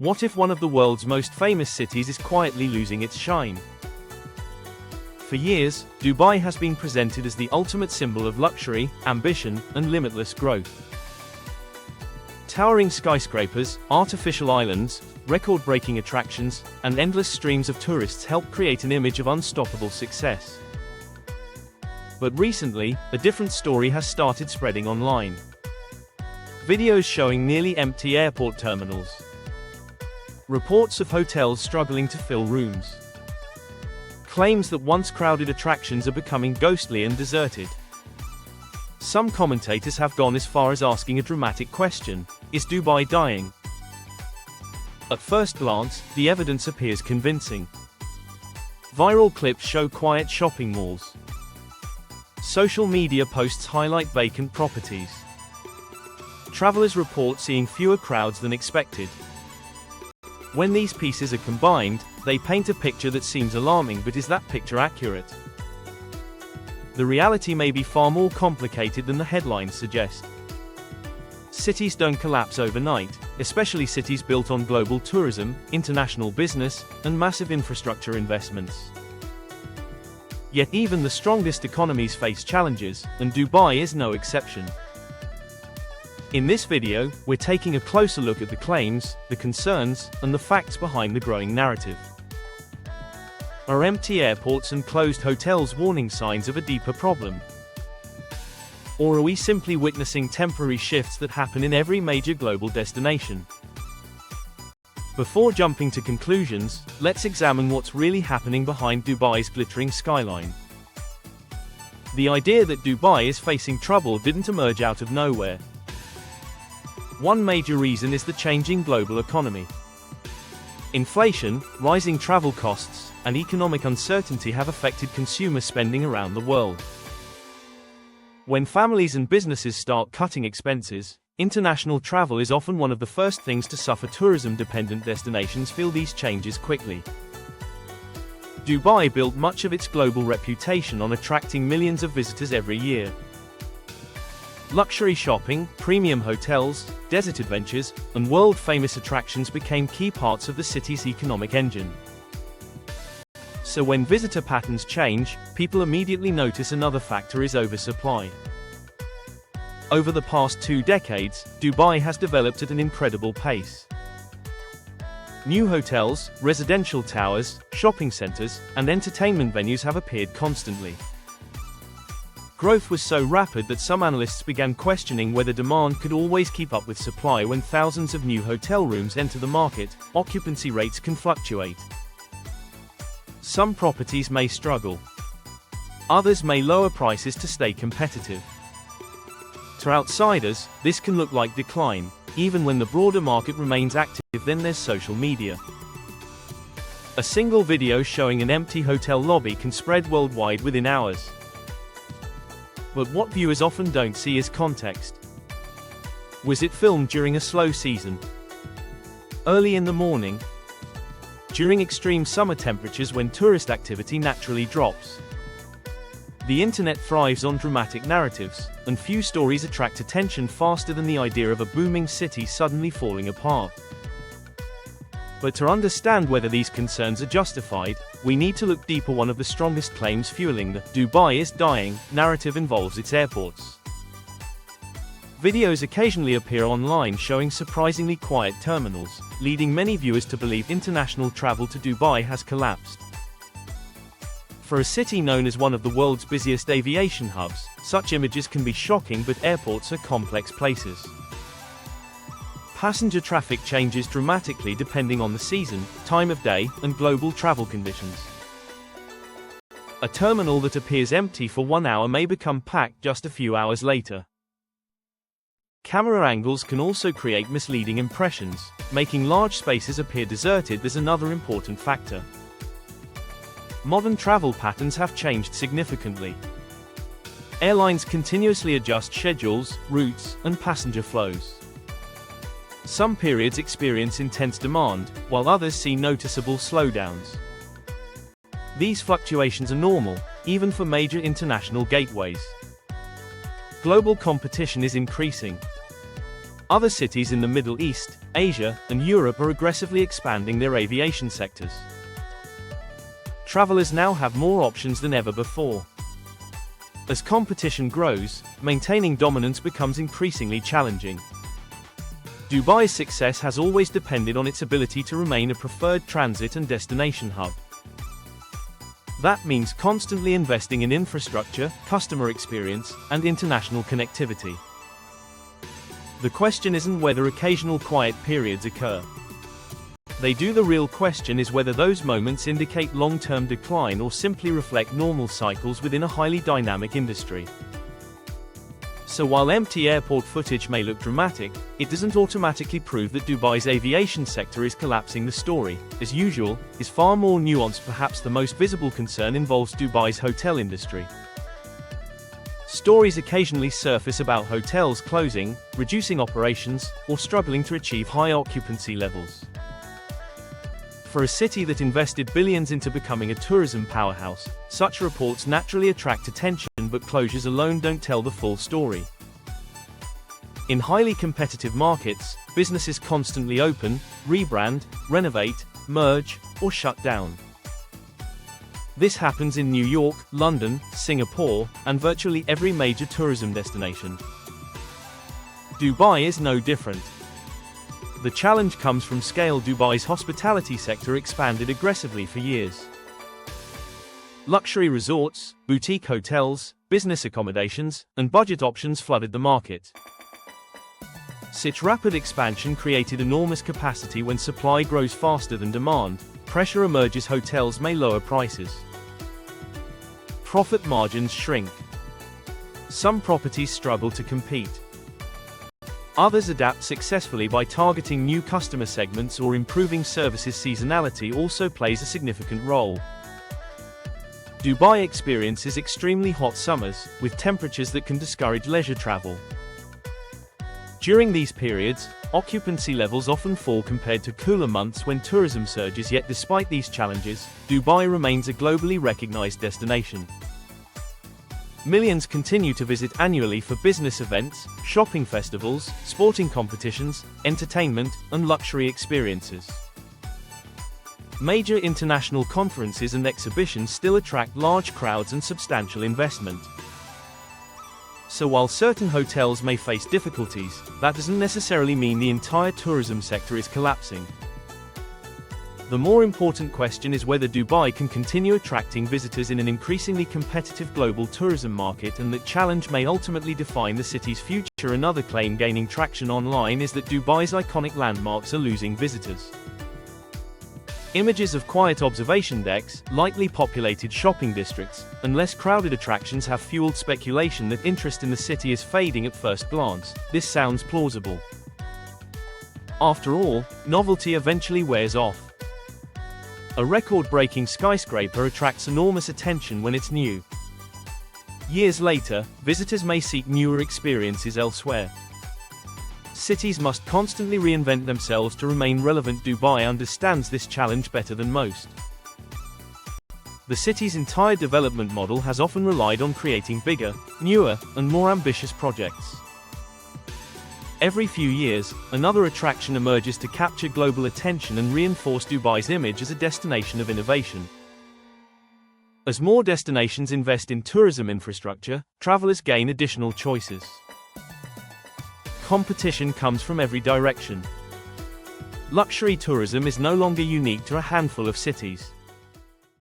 What if one of the world's most famous cities is quietly losing its shine? For years, Dubai has been presented as the ultimate symbol of luxury, ambition, and limitless growth. Towering skyscrapers, artificial islands, record-breaking attractions, and endless streams of tourists help create an image of unstoppable success. But recently, a different story has started spreading online. Videos showing nearly empty airport terminals. Reports of hotels struggling to fill rooms. Claims that once crowded attractions are becoming ghostly and deserted. Some commentators have gone as far as asking a dramatic question: is Dubai dying? At first glance, the evidence appears convincing. Viral clips show quiet shopping malls. Social media posts highlight vacant properties. Travelers report seeing fewer crowds than expected. When these pieces are combined, they paint a picture that seems alarming, but is that picture accurate? The reality may be far more complicated than the headlines suggest. Cities don't collapse overnight, especially cities built on global tourism, international business, and massive infrastructure investments. Yet even the strongest economies face challenges, and Dubai is no exception. In this video, we're taking a closer look at the claims, the concerns, and the facts behind the growing narrative. Are empty airports and closed hotels warning signs of a deeper problem? Or are we simply witnessing temporary shifts that happen in every major global destination? Before jumping to conclusions, let's examine what's really happening behind Dubai's glittering skyline. The idea that Dubai is facing trouble didn't emerge out of nowhere. One major reason is the changing global economy. Inflation, rising travel costs, and economic uncertainty have affected consumer spending around the world. When families and businesses start cutting expenses, international travel is often one of the first things to suffer. Tourism-dependent destinations feel these changes quickly. Dubai built much of its global reputation on attracting millions of visitors every year. Luxury shopping, premium hotels, desert adventures, and world-famous attractions became key parts of the city's economic engine. So when visitor patterns change, people immediately notice another factor is oversupply. Over the past 2 decades, Dubai has developed at an incredible pace. New hotels, residential towers, shopping centers, and entertainment venues have appeared constantly. Growth was so rapid that some analysts began questioning whether demand could always keep up with supply. When thousands of new hotel rooms enter the market, occupancy rates can fluctuate. Some properties may struggle. Others may lower prices to stay competitive. To outsiders, this can look like decline, even when the broader market remains active. Then there's social media. A single video showing an empty hotel lobby can spread worldwide within hours. But what viewers often don't see is context. Was it filmed during a slow season? Early in the morning? During extreme summer temperatures when tourist activity naturally drops? The internet thrives on dramatic narratives, and few stories attract attention faster than the idea of a booming city suddenly falling apart. But to understand whether these concerns are justified, we need to look deeper. One of the strongest claims fueling the "Dubai is dying" narrative involves its airports. Videos occasionally appear online showing surprisingly quiet terminals, leading many viewers to believe international travel to Dubai has collapsed. For a city known as one of the world's busiest aviation hubs, such images can be shocking, but airports are complex places. Passenger traffic changes dramatically depending on the season, time of day, and global travel conditions. A terminal that appears empty for 1 hour may become packed just a few hours later. Camera angles can also create misleading impressions, making large spaces appear deserted. There's another important factor. Modern travel patterns have changed significantly. Airlines continuously adjust schedules, routes, and passenger flows. Some periods experience intense demand, while others see noticeable slowdowns. These fluctuations are normal, even for major international gateways. Global competition is increasing. Other cities in the Middle East, Asia, and Europe are aggressively expanding their aviation sectors. Travelers now have more options than ever before. As competition grows, maintaining dominance becomes increasingly challenging. Dubai's success has always depended on its ability to remain a preferred transit and destination hub. That means constantly investing in infrastructure, customer experience, and international connectivity. The question isn't whether occasional quiet periods occur. They do. The real question is whether those moments indicate long-term decline or simply reflect normal cycles within a highly dynamic industry. So while empty airport footage may look dramatic, it doesn't automatically prove that Dubai's aviation sector is collapsing. The story, as usual, is far more nuanced. Perhaps the most visible concern involves Dubai's hotel industry. Stories occasionally surface about hotels closing, reducing operations, or struggling to achieve high occupancy levels. For a city that invested billions into becoming a tourism powerhouse, such reports naturally attract attention, but closures alone don't tell the full story. In highly competitive markets, businesses constantly open, rebrand, renovate, merge, or shut down. This happens in New York, London, Singapore, and virtually every major tourism destination. Dubai is no different. The challenge comes from scale. Dubai's hospitality sector expanded aggressively for years. Luxury resorts, boutique hotels, business accommodations, and budget options flooded the market. Such rapid expansion created enormous capacity. When supply grows faster than demand, pressure emerges. Hotels may lower prices. Profit margins shrink. Some properties struggle to compete. Others adapt successfully by targeting new customer segments or improving services. Seasonality also plays a significant role. Dubai experiences extremely hot summers, with temperatures that can discourage leisure travel. During these periods, occupancy levels often fall compared to cooler months when tourism surges. Yet despite these challenges, Dubai remains a globally recognized destination. Millions continue to visit annually for business events, shopping festivals, sporting competitions, entertainment, and luxury experiences. Major international conferences and exhibitions still attract large crowds and substantial investment. So while certain hotels may face difficulties, that doesn't necessarily mean the entire tourism sector is collapsing. The more important question is whether Dubai can continue attracting visitors in an increasingly competitive global tourism market, and that challenge may ultimately define the city's future. Another claim gaining traction online is that Dubai's iconic landmarks are losing visitors. Images of quiet observation decks, lightly populated shopping districts, and less crowded attractions have fueled speculation that interest in the city is fading. At first glance, this sounds plausible. After all, novelty eventually wears off. A record-breaking skyscraper attracts enormous attention when it's new. Years later, visitors may seek newer experiences elsewhere. Cities must constantly reinvent themselves to remain relevant. Dubai understands this challenge better than most. The city's entire development model has often relied on creating bigger, newer, and more ambitious projects. Every few years, another attraction emerges to capture global attention and reinforce Dubai's image as a destination of innovation. As more destinations invest in tourism infrastructure, travelers gain additional choices. Competition comes from every direction. Luxury tourism is no longer unique to a handful of cities.